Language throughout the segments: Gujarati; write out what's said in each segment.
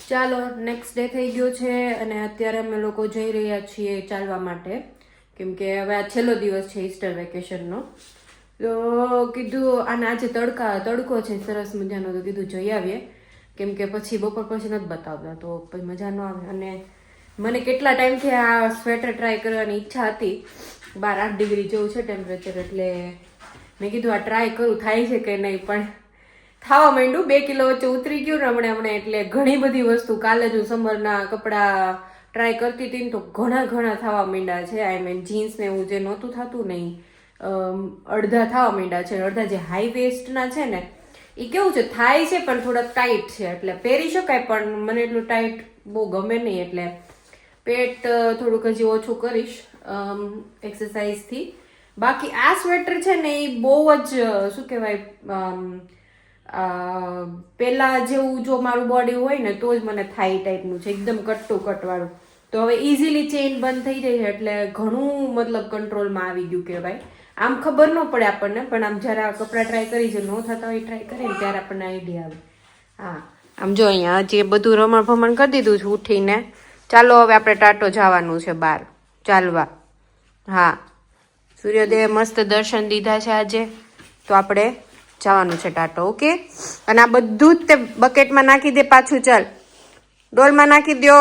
ચાલો નેક્સ્ટ ડે થઈ ગયો છે અને અત્યારે અમે લોકો જઈ રહ્યા છીએ ચાલવા માટે, કેમ કે હવે આ છેલ્લો દિવસ છે ઈસ્ટર વેકેશનનો. તો કીધું આને આજે તડકો છે સરસ મજાનો, તો કીધું જઈ આવીએ, કેમ કે પછી બપોર પછી નથી બતાવતા તો પછી મજા ન આવે. અને મને કેટલા ટાઈમથી આ સ્વેટર ટ્રાય કરવાની ઈચ્છા હતી. 12-8 ડિગ્રી જેવું છે ટેમ્પરેચર, એટલે મેં કીધું આ ટ્રાય કરું થાય છે કે નહીં. પણ થવા માંડ્યું, 2 કિલો વચ્ચે ઉતરી ગયું ને હમણાં. એટલે ઘણી બધી વસ્તુ, કાલે જ હું સમરના કપડાં ટ્રાય કરતી હતી ને તો ઘણા થવા માંડ્યા છે. આઈ મીન જીન્સ ને એવું જે નહોતું થતું નહીં, અડધા થવા માંડ્યા છે. અડધા જે હાઈ વેસ્ટના છે ને એ કેવું છે, થાય છે પણ થોડા ટાઈટ છે, એટલે પહેરી શકાય પણ મને એટલું ટાઈટ બહુ ગમે નહીં. એટલે પેટ થોડુંક હજી ઓછું કરીશ એક્સરસાઇઝથી. બાકી આ સ્વેટર છે ને એ બહુ જ શું કહેવાય, પેલા જેવું જો મારું બોડી હોય ને તો જ મને થાય ટાઈપનું છે, એકદમ કટ વાળું. તો હવે ઇઝીલી ચેઇન બંધ થઈ જાય છે એટલે ઘણું મતલબ કંટ્રોલમાં આવી ગયું કહેવાય. આમ ખબર ન પડે આપણને, પણ આમ જ્યારે આ કપડાં ટ્રાય કરી છે, ન થતા હોય ટ્રાય કરીએ ને ત્યારે આપણને આઈડિયા આવે. હા, આમ જો અહીંયા હજી બધું રમણ ભમણ કરી દીધું છે ઉઠીને. ચાલો હવે આપણે ટાટો જવાનું છે બહાર ચાલવા. હા, સૂર્યોદય મસ્ત દર્શન દીધા છે આજે, તો આપણે જવાનું છે ટાટો. ઓકે, અને આ બધું જ તે બકેટમાં નાખી દે પાછું. ચાલ ડોલમાં નાખી દો.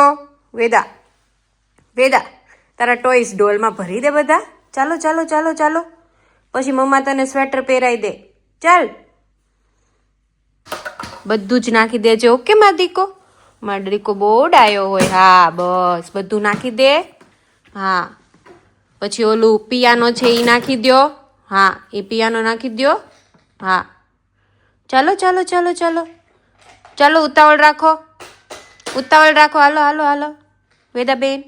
વેદા તારા ટોયસ ડોલમાં ભરી દે બધા. ચાલો ચાલો ચાલો ચાલો, પછી મમ્મા તને સ્વેટર પહેરાવી દે. ચાલ બધું જ નાખી દેજે. ઓકે મારો દીકો, મારો દીકો બહુ ડાયો હોય. હા બસ બધું નાખી દે. હા, પછી ઓલું પિયાનો છે એ નાખી દો. હા, એ પિયાનો નાખી દો. હા, ચાલો ચાલો ચાલો ચાલો ચાલો, ઉતાવળ રાખો, ઉતાવળ રાખો. હાલો હાલો હાલો વેદાબેન.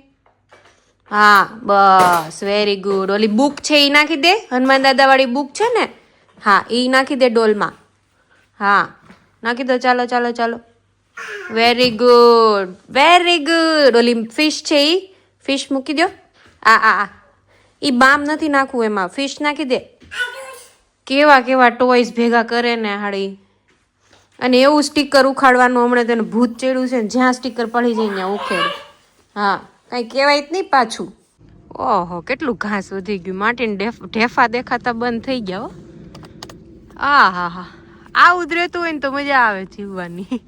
હા બસ, વેરી ગુડ. ઓલી બુક છે એ નાખી દે, હનુમાન દાદા વાળી બુક છે ને, હા એ નાખી દે ડોલમાં. હા નાખી દો. ચાલો ચાલો ચાલો, વેરી ગુડ વેરી ગુડ. ઓલી ફિશ છે એ ફિશ મૂકી દો. આ એ બામ નથી નાખવું, એમાં ફિશ નાખી દે. કેવા ટોયસ ભેગા કરે ને હાડી. અને એવું સ્ટીકર ઉખાડવાનું, હમણાં તેને ભૂત ચડ્યું છે ને, જ્યાં સ્ટીકર પડી જાય ત્યાં ઉખેડ. હા, કઈ કહેવાય જ નહીં પાછું. ઓહો, કેટલું ઘાસ વધી ગયું. માટીને ઢેફા દેખાતા બંધ થઈ ગયા. હા, આવું જ રહેતું હોય ને તો મજા આવે જીવવાની.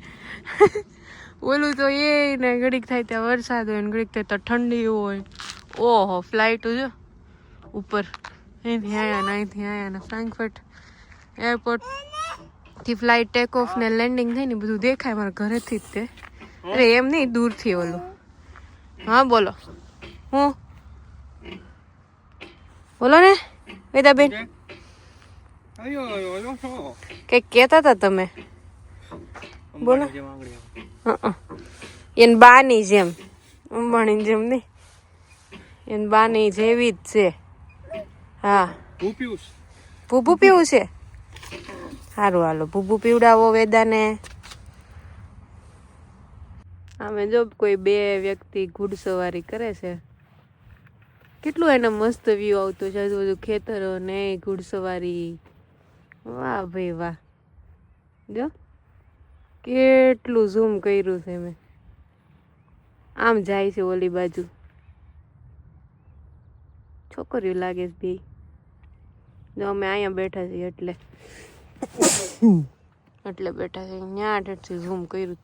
ઓલું તો એ ને ઘડીક થાય ત્યાં વરસાદ હોય ને ઘડીક થાય તો ઠંડી હોય. ઓહો, ફ્લાઇટ જો ઉપર અહીંથી આયા ને ફ્રેન્કફર્ટ એરપોર્ટ થી ફ્લાઇટ ટેક ઓફ ને લેન્ડિંગ થઈ ને બધું દેખાય મારા ઘરેથી જ તે. અરે એમ નહીં, દૂરથી ઓલું. હા બોલો, હું બોલો ને વેદાબેન, કઈક કહેતા હતા તમે. બોલો. એન બાની જેમ, અંબાણી જેમ નહીં, એન બાની જેવી જ છે. હા, ભૂભું પીવું છે. સારું હાલો, ભૂભું પીવડાવો વેદાને. આમે જો કોઈ 2 વ્યક્તિ ઘોડસવારી કરે છે. કેટલું એને મસ્ત વ્યૂ આવતો છે, બધું ખેતરો ને ઘોડસવારી. વાહ ભાઈ વાહ, જો કેટલું ઝૂમ કર્યું છે મેં. આમ જાય છે ઓલી બાજુ. છોકરીઓ લાગે છે બે. જો અમે અહીંયા બેઠા છીએ એટલે બેઠા છે. ત્યાં ઠેઠથી ઝૂમ કર્યું.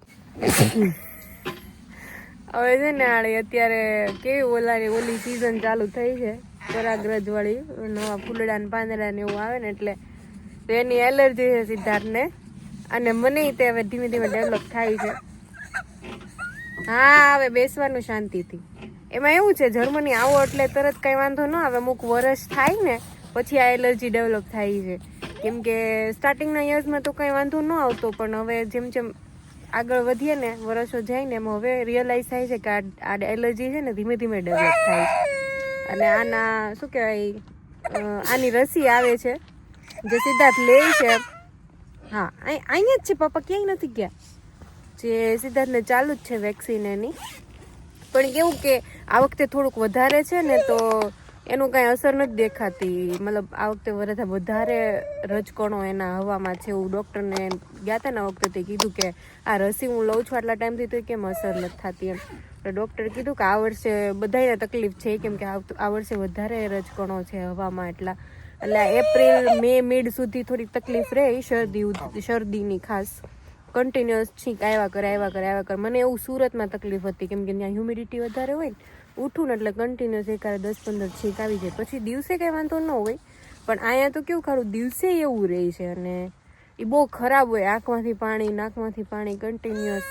હવે છે ને આડે અત્યારે કેવી ઓલી સિઝન ચાલુ થઈ છે, પરાગરજ વાળી. નવા ફૂલડા ને પાંદડા ને એવું આવે ને એટલે એની એલર્જી છે સિદ્ધાર્થને, અને મને તે હવે ધીમે ધીમે ડેવલપ થાય છે. હા, હવે બેસવાનું શાંતિથી. એમાં એવું છે, જર્મની આવો એટલે તરત કઈ વાંધો ન આવે. અમુક વર્ષ થાય ને પછી આ એલર્જી ડેવલપ થાય છે. કેમ કે સ્ટાર્ટિંગના યર્સમાં તો કઈ વાંધો ન આવતો, પણ હવે જેમ જેમ આગળ વધીએ ને, વર્ષો જાય ને, એમાં હવે રિયલાઇઝ થાય છે કે આ એલર્જી છે ને ધીમે ધીમે ડેવલપ થાય છે. અને આના શું કહેવાય, આની રસી આવે છે જે સિદ્ધાર્થ લે છે. હા, અહીંયા જ છે, પપ્પા ક્યાંય નથી ગયા. જે સિદ્ધાર્થને ચાલુ જ છે વેક્સિન એની. પણ કેવું કે આ વખતે થોડુંક વધારે છે ને, તો એનું કાંઈ અસર નથી દેખાતી. મતલબ આ વખતે વધારે રજકણો એના હવામાં છે એવું ડૉક્ટરને ગયા હતા ને આ વખતે કીધું કે આ રસી હું લઉં છું આટલા ટાઈમથી તો કેમ અસર નથી થતી એમ. તો ડૉક્ટરે કીધું કે આ વર્ષે બધાને તકલીફ છે કેમ કે આ વર્ષે વધારે રજકણો છે હવામાં એટલે એપ્રિલ મે મિડ સુધી થોડીક તકલીફ રહે શરદીની ખાસ કન્ટિન્યુઅસ છીંક આવ્યા કરે. મને એવું સુરતમાં તકલીફ હતી કેમ કે ત્યાં હ્યુમિડિટી વધારે હોય ને ઉઠું ને એટલે કન્ટિન્યુઅસ એકાદ 10-15 છીંક આવી જાય. પછી દિવસે કંઈ વાંધો ન હોય પણ અહીંયા તો કેવું ખરું દિવસે એવું રહે છે અને એ બહુ ખરાબ હોય. આંખમાંથી પાણી નાકમાંથી પાણી કન્ટિન્યુઅસ.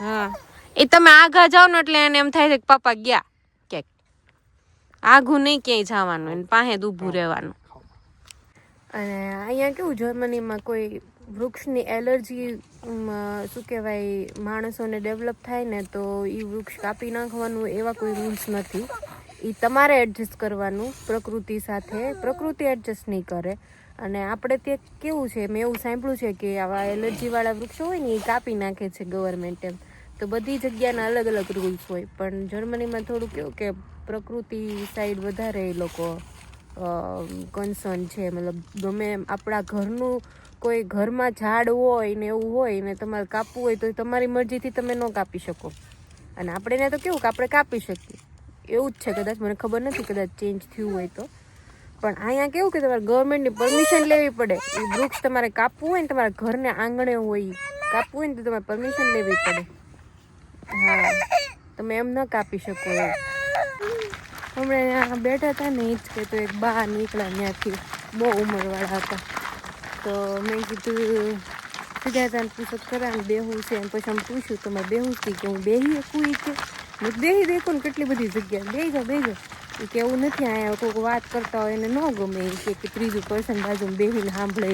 હા એ તમે આઘા જાઓ ને એટલે એને એમ થાય છે કે પાપા ગયા ક્યાંક. આઘું નહીં ક્યાંય જવાનું એને પાસે જ ઊભું રહેવાનું. અને અહીંયા કેવું જર્મનીમાં કોઈ વૃક્ષની એલર્જી શું કહેવાય માણસોને ડેવલપ થાય ને તો એ વૃક્ષ કાપી નાખવાનું એવા કોઈ રૂલ્સ નથી. એ તમારે એડજસ્ટ કરવાનું પ્રકૃતિ સાથે. પ્રકૃતિ એડજસ્ટ નહીં કરે. અને આપણે તે કેવું છે મેં એવું સાંભળ્યું છે કે આવા એલર્જીવાળા વૃક્ષો હોય ને એ કાપી નાખે છે ગવર્મેન્ટ એમ. તો બધી જગ્યાના અલગ અલગ રૂલ્સ હોય પણ જર્મનીમાં થોડું કેવું કે પ્રકૃતિ સાઈડ વધારે એ લોકો કન્સર્ન છે. મતલબ ગમે આપણા ઘરનું કોઈ ઘરમાં ઝાડ હોય ને એવું હોય ને તમારે કાપવું હોય તો તમારી મરજીથી તમે ન કાપી શકો. અને આપણે એને તો કેવું કે આપણે કાપી શકીએ એવું જ છે કદાચ, મને ખબર નથી, કદાચ ચેન્જ થયું હોય તો. પણ અહીંયા કેવું કે તમારે ગવર્મેન્ટની પરમિશન લેવી પડે. એ વૃક્ષ તમારે કાપવું હોય ને તમારા ઘરને આંગણે હોય કાપવું હોય ને તો તમારે પરમિશન લેવી પડે. હા તમે એમ ન કાપી શકો એમ. હમણાં બેઠા હતા ને એ જ કે તો એક બા નીકળ્યા ત્યાંથી બહુ ઉંમરવાળા હતા. તો મેં કીધું સિદ્ધાર્થને પૂછો ખરા ને બેહું છે. પછી આમ પૂછ્યું તમારે બેહું છે કે હું બેહી શકું કે મેં બેહી દેખો ને કેટલી બધી જગ્યા બેહી જાઓ કે એવું નથી. અહીંયા કોઈક વાત કરતા હોય એને ન ગમે કે ત્રીજું પર્સન બાજુ બેહીને સાંભળે.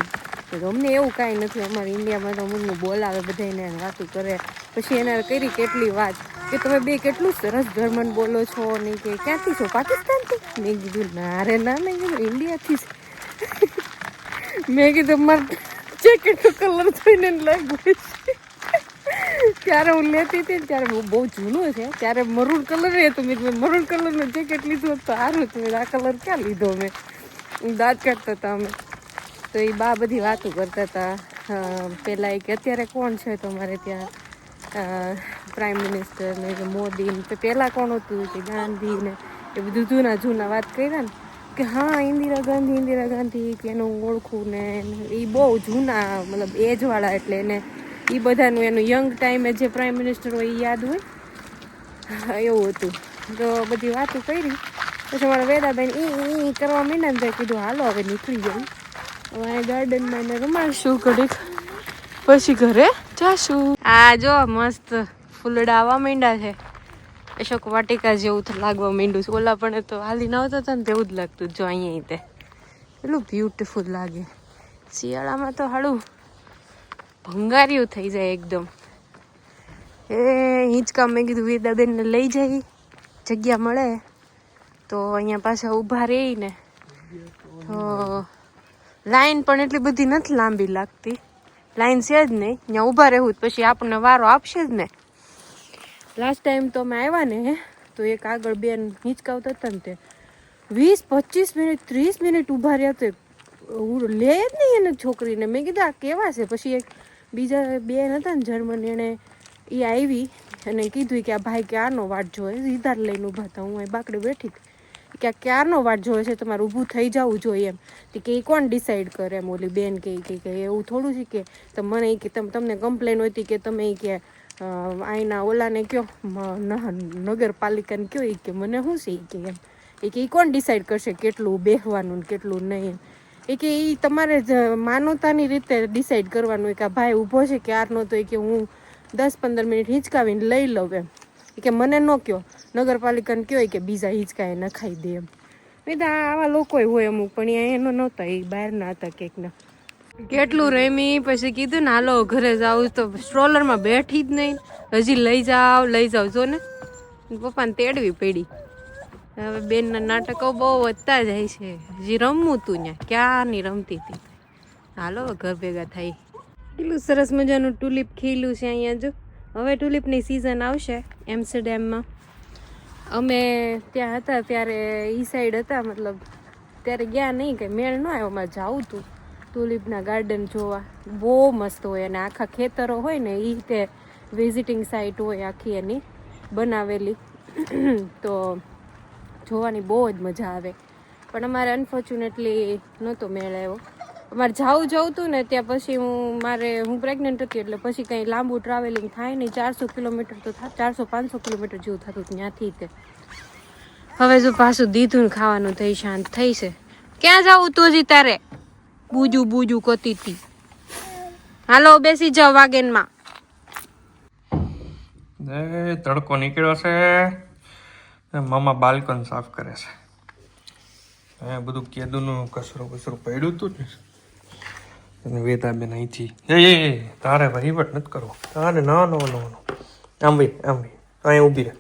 તો અમને એવું કાંઈ નથી. અમારે ઇન્ડિયામાં તો મમ્મી બોલાવે બધાને વાતું કરે. પછી એને કરી કેટલી વાત કે તમે બે કેટલું સરસ જર્મન બોલો છો ને કે ક્યાંથી છો પાકિસ્તાનથી. મેં કીધું ના રે ના, મેં કીધું ઇન્ડિયાથી જ. મેં કીધું મારે જેકેટનો કલર જોઈને લાગ્યું છે. ત્યારે હું લેતી હતી ને ત્યારે બહુ જૂનું છે ત્યારે મરૂન કલર હતો. મેં મરૂન કલરનું જેકેટ લીધું તો સારું હતું. આ કલર ક્યાં લીધો મેં દાંત કાઢતા હતા અમે. તો એ બા બધી વાતો કરતા હતા. પહેલાં એ કે અત્યારે કોણ છે તમારે ત્યાં પ્રાઇમ મિનિસ્ટર ને કે મોદી ને પહેલાં કોણ હતું કે ગાંધી ને એ બધું જૂના વાત કર્યા ને કે હા ઇન્દિરા ગાંધી કે એનું ઓળખું ને એ બહુ જૂના મતલબ એજવાળા એટલે એને એ બધાનું એનું યંગ ટાઈમે જે પ્રાઇમ મિનિસ્ટર હોય એ યાદ હોય એવું હતું. તો બધી વાતો કરી. પછી મારા વેદાબેન એ કરવા માંડ્યા ને કીધું હાલો હવે નીકળી જાય. હવે ગાર્ડનમાં એને રમાડશું ઘડીક પછી ઘરે જાશું. આ જો મસ્ત ફૂલડા આવવા માંડ્યા છે. અશોક વાટિકા જેવું લાગવા માંડ્યું છે. ઓલા પણ તો હાલીને આવતા હતા ને તેવું જ લાગતું. જો અહીંયા તે એટલું બ્યુટીફુલ લાગે. શિયાળામાં તો હાડું ભંગાર્યું થઈ જાય એકદમ. એ હિંચકા મેં કીધું વેદાબેનને લઈ જાય જગ્યા મળે તો અહીંયા પાછા ઊભા રહીને તો લાઈન પણ એટલી બધી નથી લાંબી લાગતી. લાઈન છે જ નહીં. ત્યાં ઊભા રહેવું પછી આપણને વારો આપશે જ ને. લાસ્ટ ટાઈમ તો અમે આવ્યા ને તો એક આગળ બેન હિંચકાવતા હતા ને તે 20-25 મિનિટ 30 મિનિટ ઊભા રહ્યા તો લે જ નહીં એને છોકરીને. મેં કીધું આ કેવા છે. પછી એક બીજા બેન હતા ને જર્મન એને એ આવી અને કીધું કે આ ભાઈ ક્યારનો વાટ જોવે. સીધા લઈને ઊભા હતા. હું બાકડે બેઠી કે આ ક્યારનો વાટ જોવે છે તમારે ઊભું થઈ જવું જોઈએ એમ. કે એ કોણ ડિસાઈડ કરે એમ. ઓલી બેન કે એવું થોડું છે કે મને કે તમને કમ્પ્લેન હોતી કે તમે કે આઈના ઓલાને કયો નગરપાલિકાને કયો એ કે મને શું છે કે એમ. એ કે એ કોણ ડિસાઈડ કરશે કેટલું બેસવાનું ને કેટલું નહીં. એ કે એ તમારે જ માનવતાની રીતે ડિસાઈડ કરવાનું કે આ ભાઈ ઊભો છે ક્યારનો તો એ કે હું 10-15 મિનિટ હિંચકાવીને લઈ લઉં એમ. એ કે મને ન કહો નગરપાલિકાને કયો કે બીજા હિંચકાએ નખાઈ દે એમ. બધા આવા લોકો હોય અમુક પણ એનો નહોતા. એ બહારના હતા કેકના. કેટલું રેમી પછી કીધું ને હાલો ઘરે જાવ તો સ્ટ્રોલરમાં બેઠી જ નહીં. હજી લઈ જાવ જો ને પપ્પાને તેડવી પડી. હવે બેનના નાટકો બહુ વધતા જાય છે. હજી રમવું તું ત્યાં ક્યાંની રમતી હતી. હાલો ઘર ભેગા થાય. કેટલું સરસ મજાનું ટુલિપ ખીલું છે અહીંયા જો. હવે ટુલિપની સિઝન આવશે એમ્સ્ટરડેમમાં. અમે ત્યાં હતા ત્યારે ઈ સાઈડ હતા, મતલબ ત્યારે ગયા નહીં, કંઈ મેળ ન આવ્યો. અમારે જાવું હતું તુલિપના ગાર્ડન જોવા, બહુ મસ્ત હોય અને આખા ખેતરો હોય ને એ રીતે વિઝિટિંગ સાઇટ હોય આખી એની બનાવેલી. તો જોવાની બહુ જ મજા આવે. પણ અમારે અનફોર્ચ્યુનેટલી નહોતો મેળ આવ્યો. અમારે જવું હતું ને ત્યાં પછી હું પ્રેગ્નન્ટ હતી એટલે પછી કંઈ લાંબુ ટ્રાવેલિંગ થાય નહીં. 400 કિલોમીટર તો 400-500 કિલોમીટર જેવું થતું ત્યાંથી. તે હવે જો પાછું દીધું ખાવાનું થઈ શાંત થઈ છે. ક્યાં જાવું તું હજી તારે? બૂજું કરતી હતી. હાલો બેસી જાઓ વાગેનમાં. તડકો નીકળ્યો છે, મામા બાલ્કન સાફ કરે છે. બધું કેદુનું કચરું પડ્યું હતું ને વેતાબેન અહીંથી તારે વહીવટ નથી કરવો. તારે ના આમ ભાઈ અહીંયા ઊભી રહે.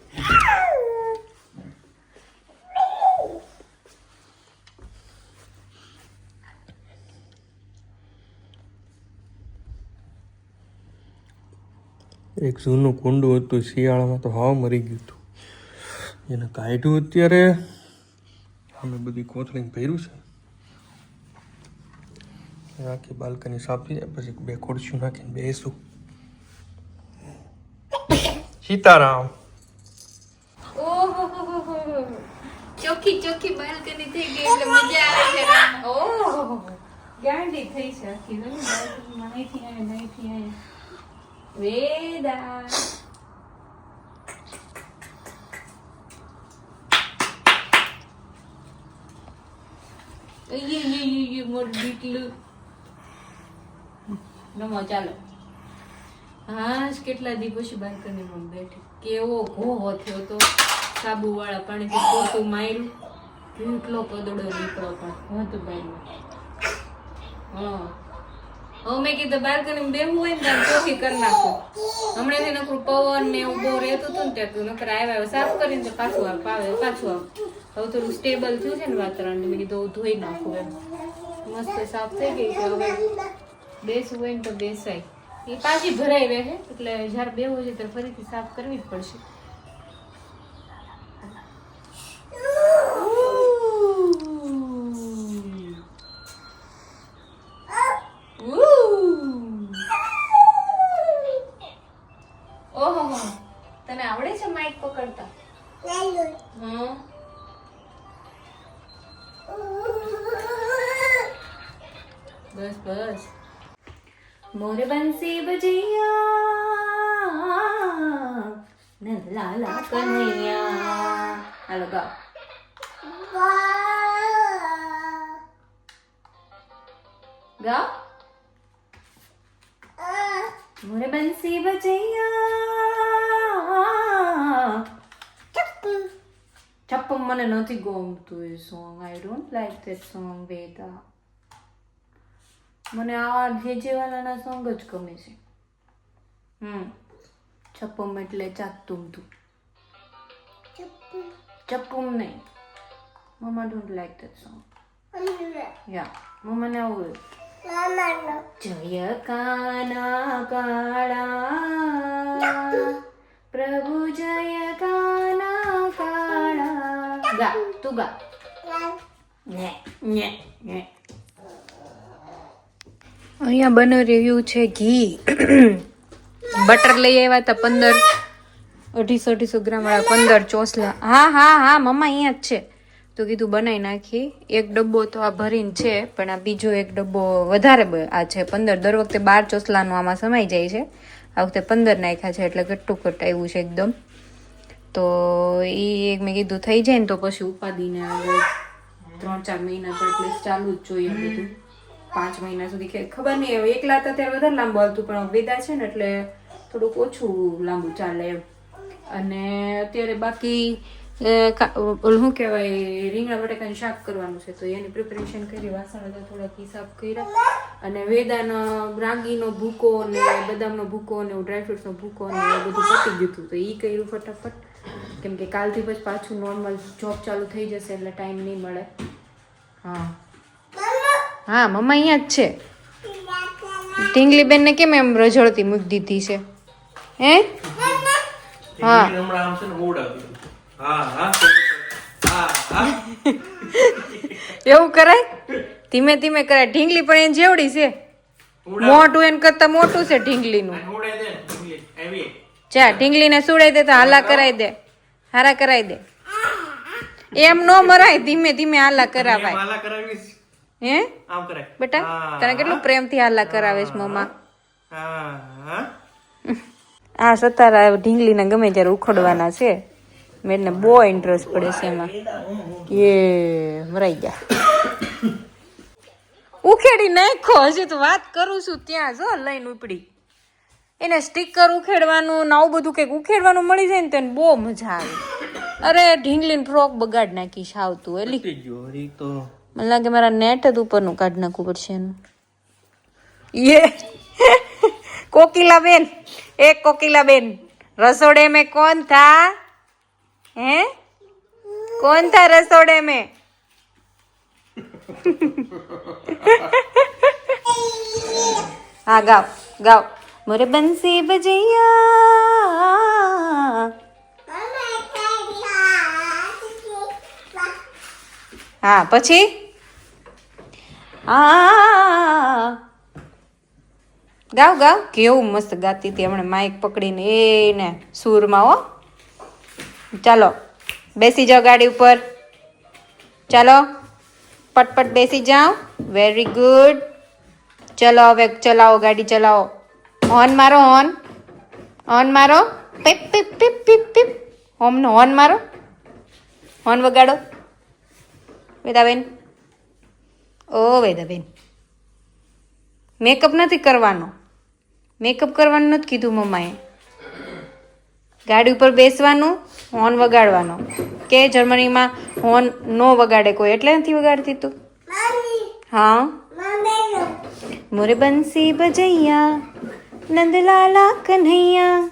એક જૂનું કુંડું હતું શિયાળામાં તો હાવ મરી ગયું હતું. એને કાઢ્યું અત્યારે અમે બધી કોથળીને ભર્યું છે. આખી બાલ્કની સાફ થઈ જાય પછી 2 ખુરશીઓ નાખીને બેસું. સીતારામ. ચોખ્ખી બાલ્કની થઈ ગઈ એટલે મજા આવે છે. ઓહો ગાંડી થઈ છે આખી. નહીં વેદા મોટું નમો ચાલો. હા કેટલા દી પછી બાલ્કનીમાં બેઠી. કેવો ઘોહો થયો તો. સાબુ વાળા પાણીથી પોતું માર્યું. કેટલો કદડો નીકળો પણ હતું બાઈમાં. હવે મેં કીધું બાલ્કનીમાં બેહવું હોય ને ત્યારે ચોખ્ખી કરી નાખો. હમણાંથી નકરું પવન ને એવું બહુ રહેતું હતું ને ત્યાં નકર આવ્યા સાફ કરીને પાછું આવે. હવે થોડું સ્ટેબલ થયું છે ને વાતાવરણ, મેં કીધું ધોઈ નાખું એમ. મસ્ત સાફ થઈ ગઈ છે. હવે બેસવું હોય ને તો બેસાય. એ પાછી ભરાઈ રહે એટલે જયારે બેવું છે ત્યારે ફરીથી સાફ કરવી જ પડશે. ઓહો તને આવડે છે માઇક પકડતા? બસ મોરે બંસી બજૈયા નંદલાલા કનૈયા. હાલો ગાઓ. મોરે બંસી બજૈયા. ચપ્પમ મને નથી ગમતું એ song. I don't like that song Veda. મને આ જેવાલાના સોંગ જ ગમે છે. ચપ્પમ એટલે ચાતું તું. ચપ્પમ નહીં. મમ્મા ડોન્ટ લાઈક ધેટ સોંગ. યા મમ્માને આવું જય કાના કાળા પ્રભુ જય કાના કાળા. ગા તું ગા. અહીંયા બની રહ્યું છે ઘી. બટર લઈ આવ્યા હતા 250 ગ્રામ વાળા 15 ચોસલા. હા મમ્મા અહીંયા જ છે. તો કીધું બનાવી નાખી. એક ડબ્બો તો આ ભરીને છે, પણ આ બીજો એક ડબ્બો વધારે આ છે 15. દર વખતે 12 ચોસલાનું આમાં સમાઈ જાય છે. આ વખતે 15 નાખ્યા છે એટલે ઘટ્ટું આવ્યું છે એકદમ. તો એ એક મેં કીધું થઈ જાય ને તો પછી ઉપાદીને હવે 3-4 મહિના તો એટલીસ્ટ ચાલુ જ જોઈએ બધું. 5 મહિના સુધી ખબર નહીં. હવે એકલા હતા ત્યારે વધારે લાંબુ આવતું, પણ વેદા છે ને એટલે થોડુંક ઓછું લાંબુ ચાલે એમ. અને અત્યારે બાકી શું કહેવાય રીંગણા બટાકાનું શાક કરવાનું છે, તો એની પ્રિપેરેશન કરી. વાસણ હતા થોડાક હિસાબ કર્યા. અને વેદાનો રાગીનો ભૂકો ને બદામનો ભૂકો ને ડ્રાયફ્રૂટ્સનો ભૂકો ને એ બધું પતી ગયું હતું, તો એ કર્યું ફટાફટ. કેમ કે કાલથી પછી પાછું નોર્મલ જોબ ચાલુ થઈ જશે એટલે ટાઈમ નહીં મળે. હા મમ્મા અહીંયા જ છે. ટીંગલી બેનને કેમ એમ રઝળતી મૂકી દીધી છે? હે હા હા હા હા હા એવું કરાય? ધીમે ધીમે કરાય. ઢીંગલી પણ એને જેવડી છે. મોટું એને કરતા મોટું છે ઢીંગલીનું. ઉડાઈ દે ઢીંગલી એવી ચા ઢીંગલીને સુડાઈ દે તો હાલા કરાઈ દે. હારા કરાઈ દે. એમ નો મરાય, ધીમે ધીમે હાલા કરાવાય. માલા કરાવીશ હે આમ કરે બેટા તને કેટલું પ્રેમથી હાલા કરાવેશ મમ્મા. હા હા આ સતારા ઢીંગલીને ગમે ત્યારે ઉખડવાના છે. મેં બહુ ઇન્ટરેસ્ટ પડે છે એમાં. એ મરાઈ ગયા. ઉખેડી નાખો. હજી તો વાત કરું છું ત્યાં જો લઈને ઉપડી. એને સ્ટીકર ઉખેડવાનું ને આવું બધું કંઈક ઉખેડવાનું મળી જાય ને તો એને બહુ મજા આવે. અરે ઢીંગલીને ફ્રોક બગાડ નાખી આવતું એલી. તો મને લાગે મારા નેટ જ ઉપરનું કાઢ નાખવું પડશે એનું. ये कोकिला बेन, एक कोकिला बेन, रसोड़े में कौन था? हैं? कौन था रसोड़े में? हाँ गाओ गाओ. मोरे बंसी बजैया. હા પછી ગાવ ગાવ. કેવું મસ્ત ગાતી હતી હમણાં માઇક પકડીને એને સૂરમાં. હો ચાલો બેસી જાઓ ગાડી ઉપર. ચાલો પટપટ બેસી જાઓ. Very good. ચલો હવે ચલાવો ગાડી ચલાવો. હોર્ન મારો હોર્ન. હોર્ન મારો. પીપ પીપ પીપ પીપ પીપ. હોમનો હોર્ન મારો. હોર્ન વગાડો વેદાબેન. ઓ વેદાબેન મેકઅપ નથી કરવાનો. મેકઅપ કરવાનું નથી કીધું મમ્માએ. ગાડી ઉપર બેસવાનું, હોર્ન વગાડવાનો. કે જર્મનીમાં હોર્ન નો વગાડે કોઈ એટલે નથી વગાડતી તું? હા મોરે બંસી બજૈયા નંદલાલા કન્હૈયા.